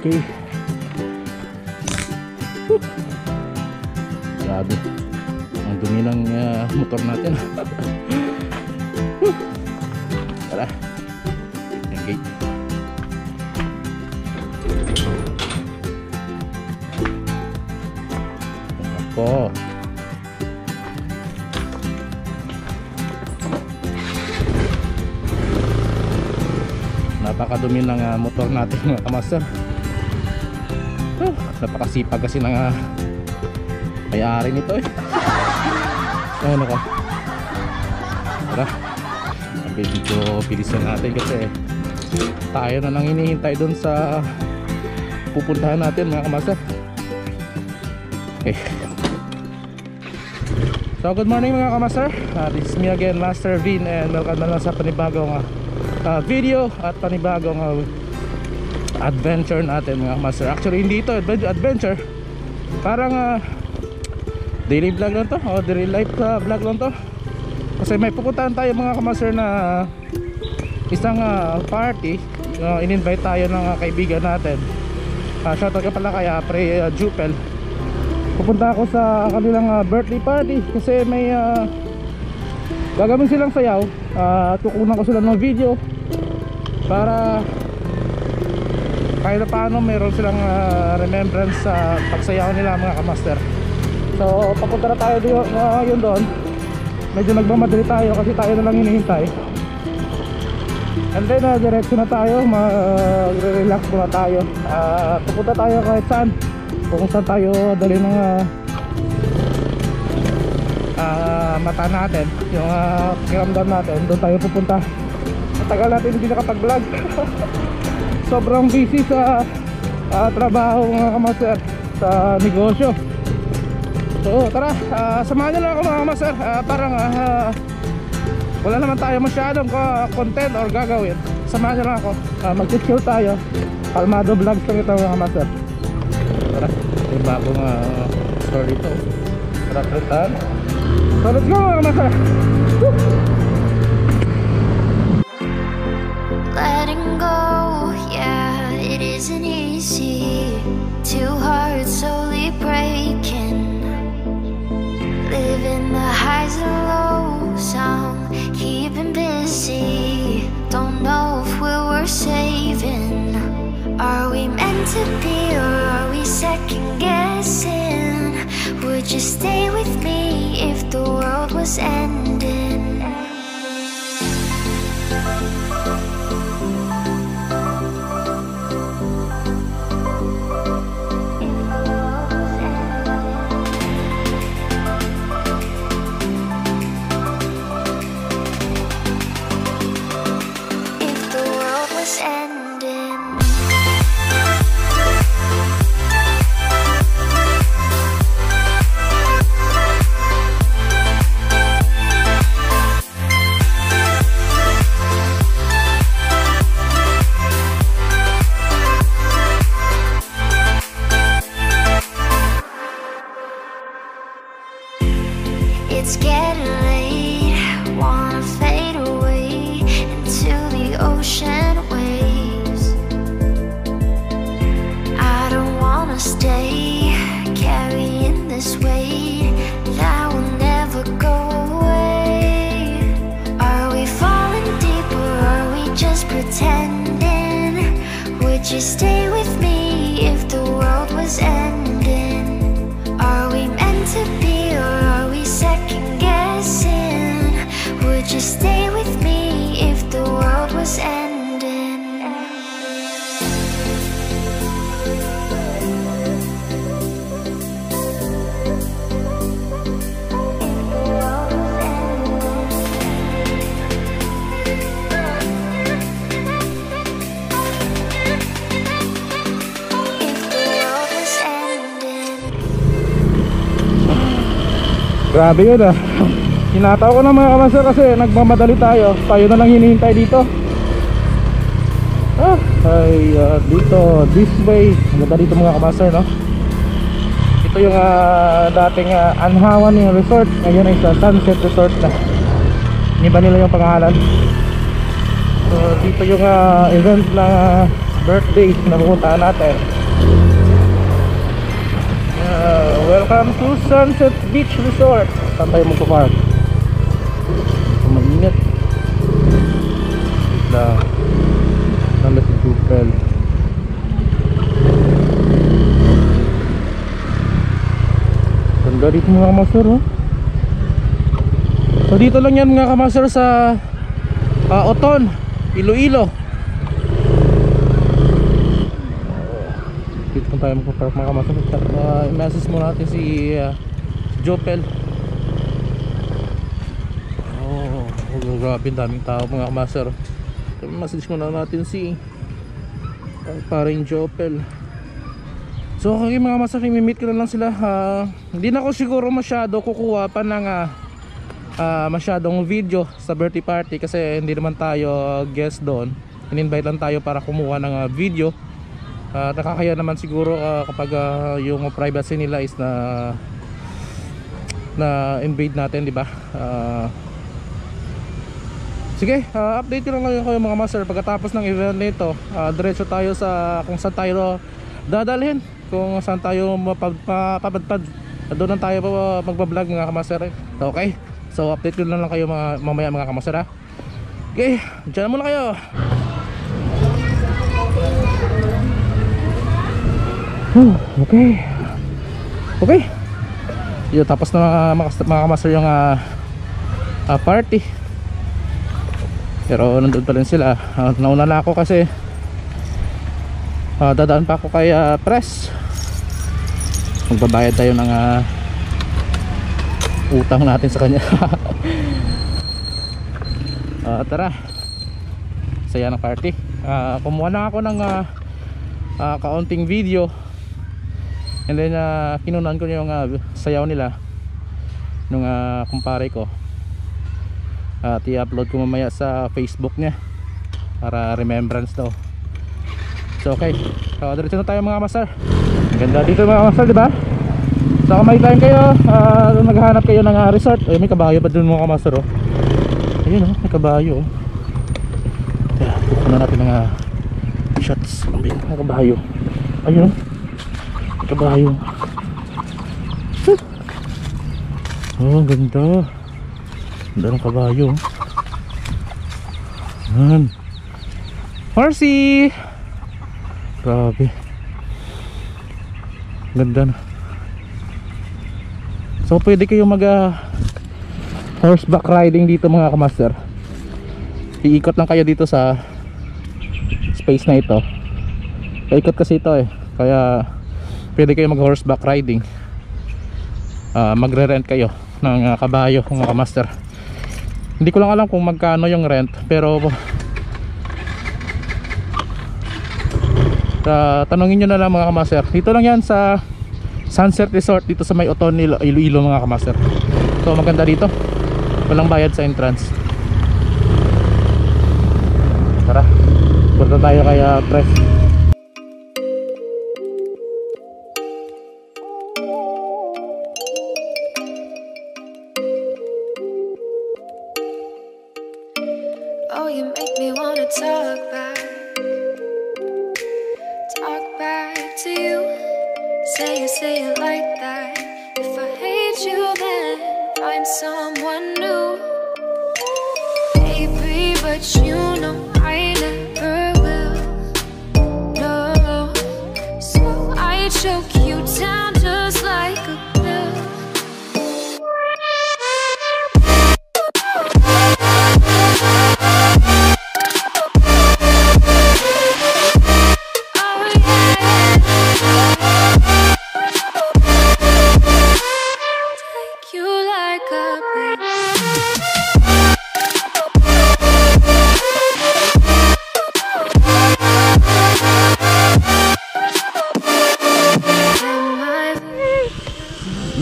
Okay. Grabe. Ang dumi ng motor natin. Tara. Yung gate. Ako. Napakadumi ng motor natin mga kamaster. Napakasipag kasi ng may-ari nito eh. Ano ko? Tara. Medyo bilisan natin kasi tayo na lang hinihintay dun sa pupuntahan natin mga kamaster. Okay. So good morning mga kamaster. This is me again, Master Vin, and welcome na lang sa panibagong video at panibagong adventure natin mga kamaster. Actually hindi ito adventure, parang daily vlog lang to, o daily life vlog lang to. Kasi may pupuntahan tayo mga kamaster na isang party. In-invite tayo ng kaibigan natin. Shoutout ka pala kay Pre Jupel. Pupunta ako sa kanilang birthday party kasi may gagawin silang sayaw. Tukunan ko sila ng video para kahit paano meron silang remembrance sa pagsayaw nila mga kamaster. So papunta na tayo yun doon. Medyo nagmamadali tayo kasi tayo na lang hinihintay. And then diretso na tayo, magre-relax muna tayo. Pupunta tayo kahit saan, kung saan tayo dali ng mata natin, yung kiramdam natin, doon tayo pupunta. Matagal natin hindi nakapag-vlog. Sobrang busy sa trabaho mga kamaster, sa negosyo. So tara, samahan nyo lang ako mga kamaster. Parang wala naman tayo masyadong content or gagawin. Samahan nyo lang ako, mag-chill tayo. Kalmado vlogs lang ito mga kamaster. Tara, may bagong store dito. Tara, printahan. So let's go mga kamaster. Letting go, yeah, it isn't easy. Two hearts slowly breaking. Living the highs and lows, I'm keeping busy. Don't know if we're worth saving. Are we meant to be or are we second guessing? Would you stay with me if the world was ending? It's getting late, wanna fade away into the ocean waves. I don't wanna stay carrying this weight that will never go away. Are we falling deep or are we just pretending? Would you stay with me if the world was ending? Are we meant to be or are we second guessing? Would you stay with me if the world was ending? Grabe yun Hinataw ko na mga kamaster kasi nagmamadali tayo. Tayo na lang hinihintay dito. Dito, this way. Maganda dito mga kamaster, no? Ito yung dating Anhawan yung resort. Ngayon ay sa Sunset Resort na. Iniba nila yung pangalan. So dito yung event na birthday na pupuntahan natin. Welcome to Sunset Beach Resort. Saan tayo magpapark? Mainit. Nandun si Jupel. Ganda dito mga kamaster, oh. So dito lang yan mga kamaster sa Oton, Iloilo. Dito pa tayo magpapark mga kamaster. I-message mo natin si Jopel. Oh, grabe daming tao mga kamaster. I-message mo na natin si paring Jopel. So okay mga kamaster, i-meet ko na lang sila. Hindi na ako siguro masyado kukuha pa ng masyadong video sa birthday party kasi hindi naman tayo guest doon. In-invite lang tayo para kumuha ng video. Nakakaya naman siguro kapag yung privacy nila is na invade natin, di ba? Sige, update ko lang kayo mga master. Pagkatapos ng event nito, diretso tayo sa kung saan tayo dadalhin, kung saan tayo mapapadpad. Doon lang tayo magbablog mga kamaster. Okay, so update ko lang kayo mamaya mga kamaster, ha? Okay, dyan muna kayo. Okay. Yo, tapos na mga kamaster yung party. Pero nandun pa rin sila. Nauna na ako kasi dadaan pa ako kay Press. Magbabayad tayo ng utang natin sa kanya. Tara, saya ng party. Kumuha na ako ng kaunting video. And then kinunan ko yung sayaw nila nung kumpare ko. At i-upload ko mamaya sa Facebook niya para remembrance daw. So okay, diretso na tayo mga master. Ganda dito mga master, di ba? So kung may time kayo, maghahanap kayo ng resort. Ay, may kabayo pa dun mga master, oh. Ayun, oh, may kabayo, oh. Kaya buka na natin ng shots. May kabayo. Ayun, oh, may kabayo. Oh, ganda. Ganda ng kabayo. Yan. Horsey! Grabe. Ganda na. So pwede kayo mag horseback riding dito mga kamaster. Iikot lang kayo dito sa space na ito. Paikot kasi ito eh. Kaya pwede kayo mag horseback riding. Magre-rent kayo ng kabayo mga kamaster. Hindi ko lang alam kung magkano yung rent, pero tanongin nyo na lang mga kamaster. Dito lang yan sa Sunset Resort, dito sa may Oton, Iloilo mga kamaster. So maganda dito, walang bayad sa entrance. Tara, punta tayo kay Press. Oh, you make me wanna talk back to you. Say it like that. If I hate you, then find someone new. Baby, but you know I never will. No, so I choke you down just like a pill.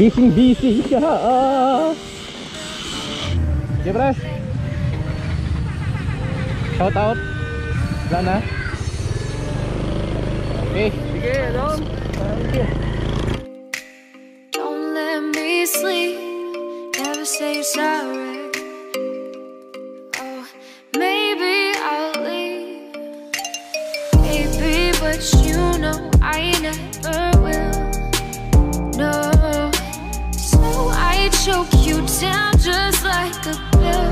Busy siya. Okay, Press. Shout out. Wala na. Okay. Sige, Adam. Don't let me sleep. Never say sorry. Oh, maybe I'll leave. Maybe I never will. No, so I choke you down just like a pill.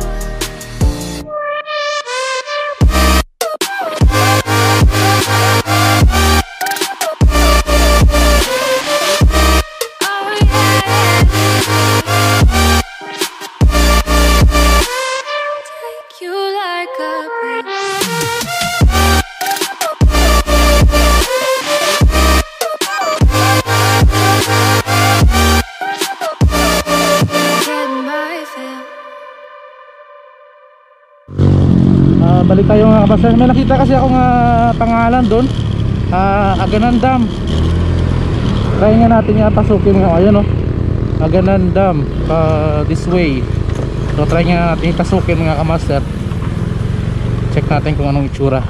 Balik tayo mga kabasers. May nakita kasi akong pangalan doon, Aganan Dam. Try nga natin nga pasukin nga. Ayun, Aganan Dam, this way. So try nga natin pasukin mga kamaster. Check natin kung anong itsura.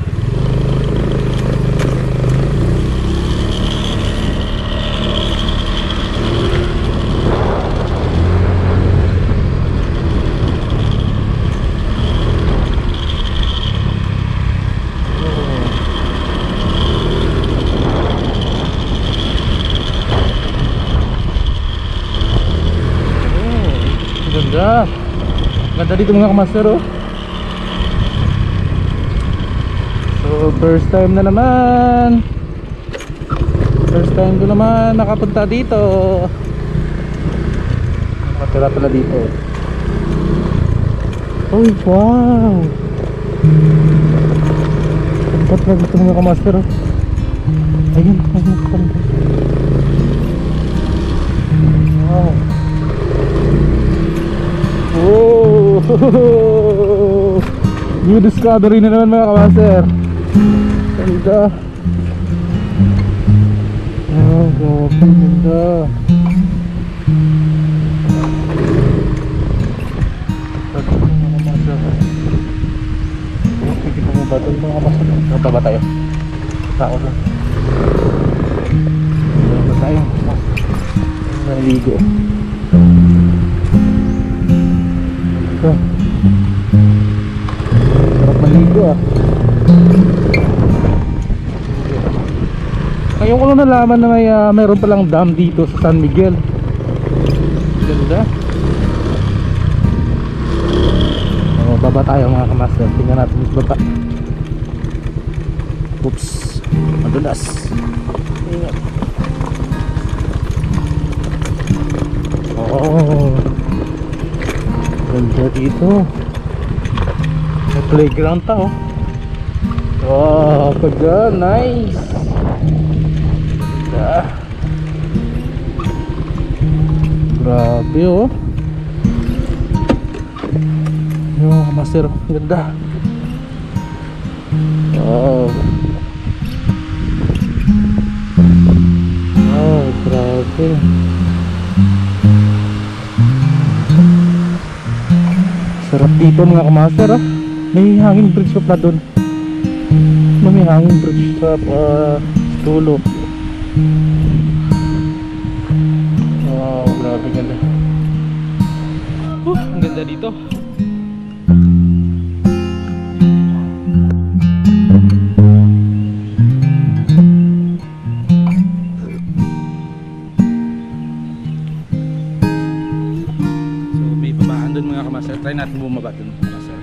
Ganda dito mga kamaster, So first time na naman. First time ko naman nakapunta dito. Nakatira pala dito. Oh wow, ganda pala dito mga kamaster, Ayun, wow. Oh, new discovery na naman mga kamaster. Ganda. Oh, ganda. Hindi pa mo ba ito mga kamaster? Saan ba tayo? Tao lang. Saan ba tayo? Naligo. Ito. Sarap maligo Ngayon ko lang nalaman na mayroon palang dam dito sa San Miguel. Ganda. Baba tayo mga kamaster. Tingnan natin yung baba. Oops, madulas. Ingat. Oh, ganda dito. May playground ta Oh, pagka nice. Ganda. Grabe Yung master, ganda. Wow. Wow, grabe. Sarap dito mga kamaster May hanging bridge pa doon. May hanging bridge sa tulo. Wow, grabe ganda. Ang ganda dito. Try natin bumaba dun mga sir.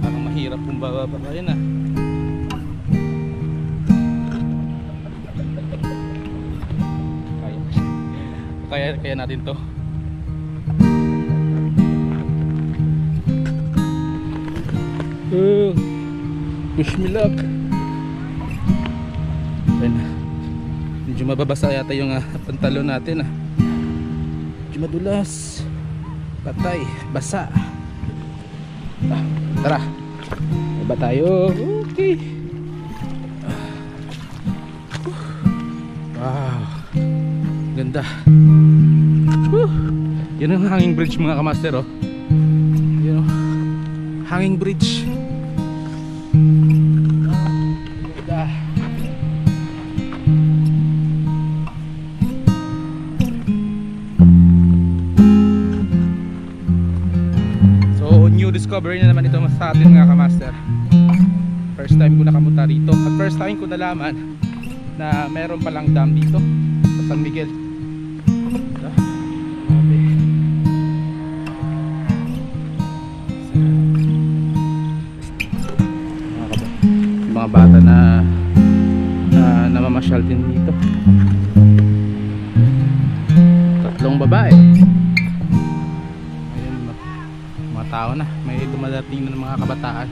Parang mahirap bumaba pa rin Kaya natin to. Wish me luck. Medyo mababasa yata yung pantalon natin Medyo madulas. Patay, basa. Tara, baba tayo. Okay. Wow, ganda. Yan ang hanging bridge mga kamaster Yan hanging bridge. discovery na naman ito sa atin mga kamaster. First time ko nakapunta rito at first time ko nalaman na meron palang dam dito sa San Miguel. Yung mga bata na namamasyal din dito. Tatlong babae. Ayun, mga tao na, may dumadating na ng mga kabataan.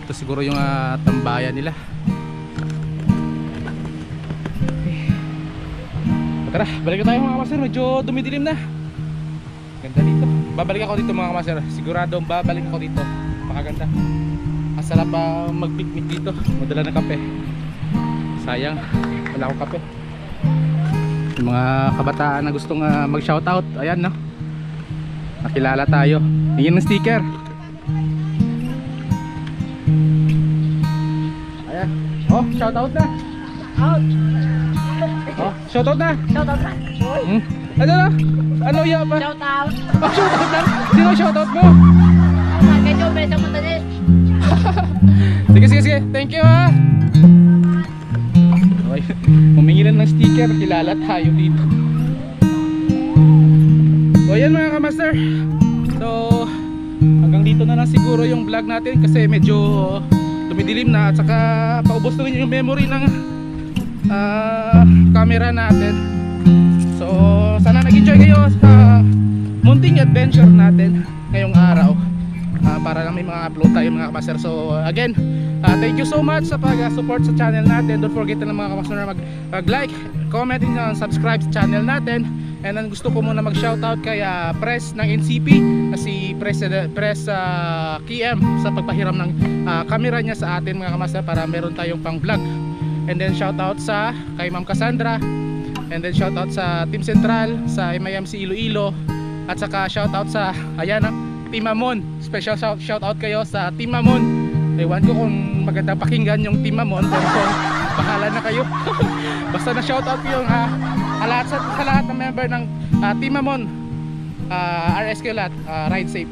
Ito siguro yung tambayan nila. Tara, balik tayo mga kamaster, medyo dumidilim na. Ganda dito. Babalik ako dito mga kamaster, siguradong babalik ako dito. Makaganda. Ang sarap mag-picnic dito, madala ng kape. Sayang, wala akong kape. Yung mga kabataan na gustong mag-shoutout, ayan no, nakilala tayo. Hingin ng sticker. Ayan, oh, shoutout na. Out. Oh, shoutout na. Shoutout na. Ano na? Ano iya pa? Shoutout. Oh, shoutout na? Sino shoutout mo? Kay Jobe sa Montanes. Sige. Thank you ha. Okay. Humingi lang ng sticker, kilala tayo dito. So ayan mga kamaster. So hanggang dito na lang siguro yung vlog natin kasi medyo tumidilim na at saka paubos na rin yung memory ng camera natin. So sana nag-enjoy kayo sa munting adventure natin ngayong araw. Para lang may mga upload tayo mga kamaster. So again, thank you so much sa pag-support sa channel natin. Don't forget na mga kamaster na mag-like, comment, and subscribe sa channel natin. And then gusto ko muna mag-shoutout kay Press ng NCP na si Press KM sa pagpahiram ng camera niya sa atin mga kamaster para meron tayong pang vlog. And then shoutout sa kay Ma'am Cassandra. And then shoutout sa Team Central, sa MIMC Iloilo. At saka shoutout sa ayan Team Mamon. Special shoutout kayo sa Team Mamon. Ewan ko kung magandang pakinggan yung Team Mamon, pero bahala na kayo. Basta na shoutout ko yung sa lahat ng member ng Team Mamon. RSQ lahat, ride safe.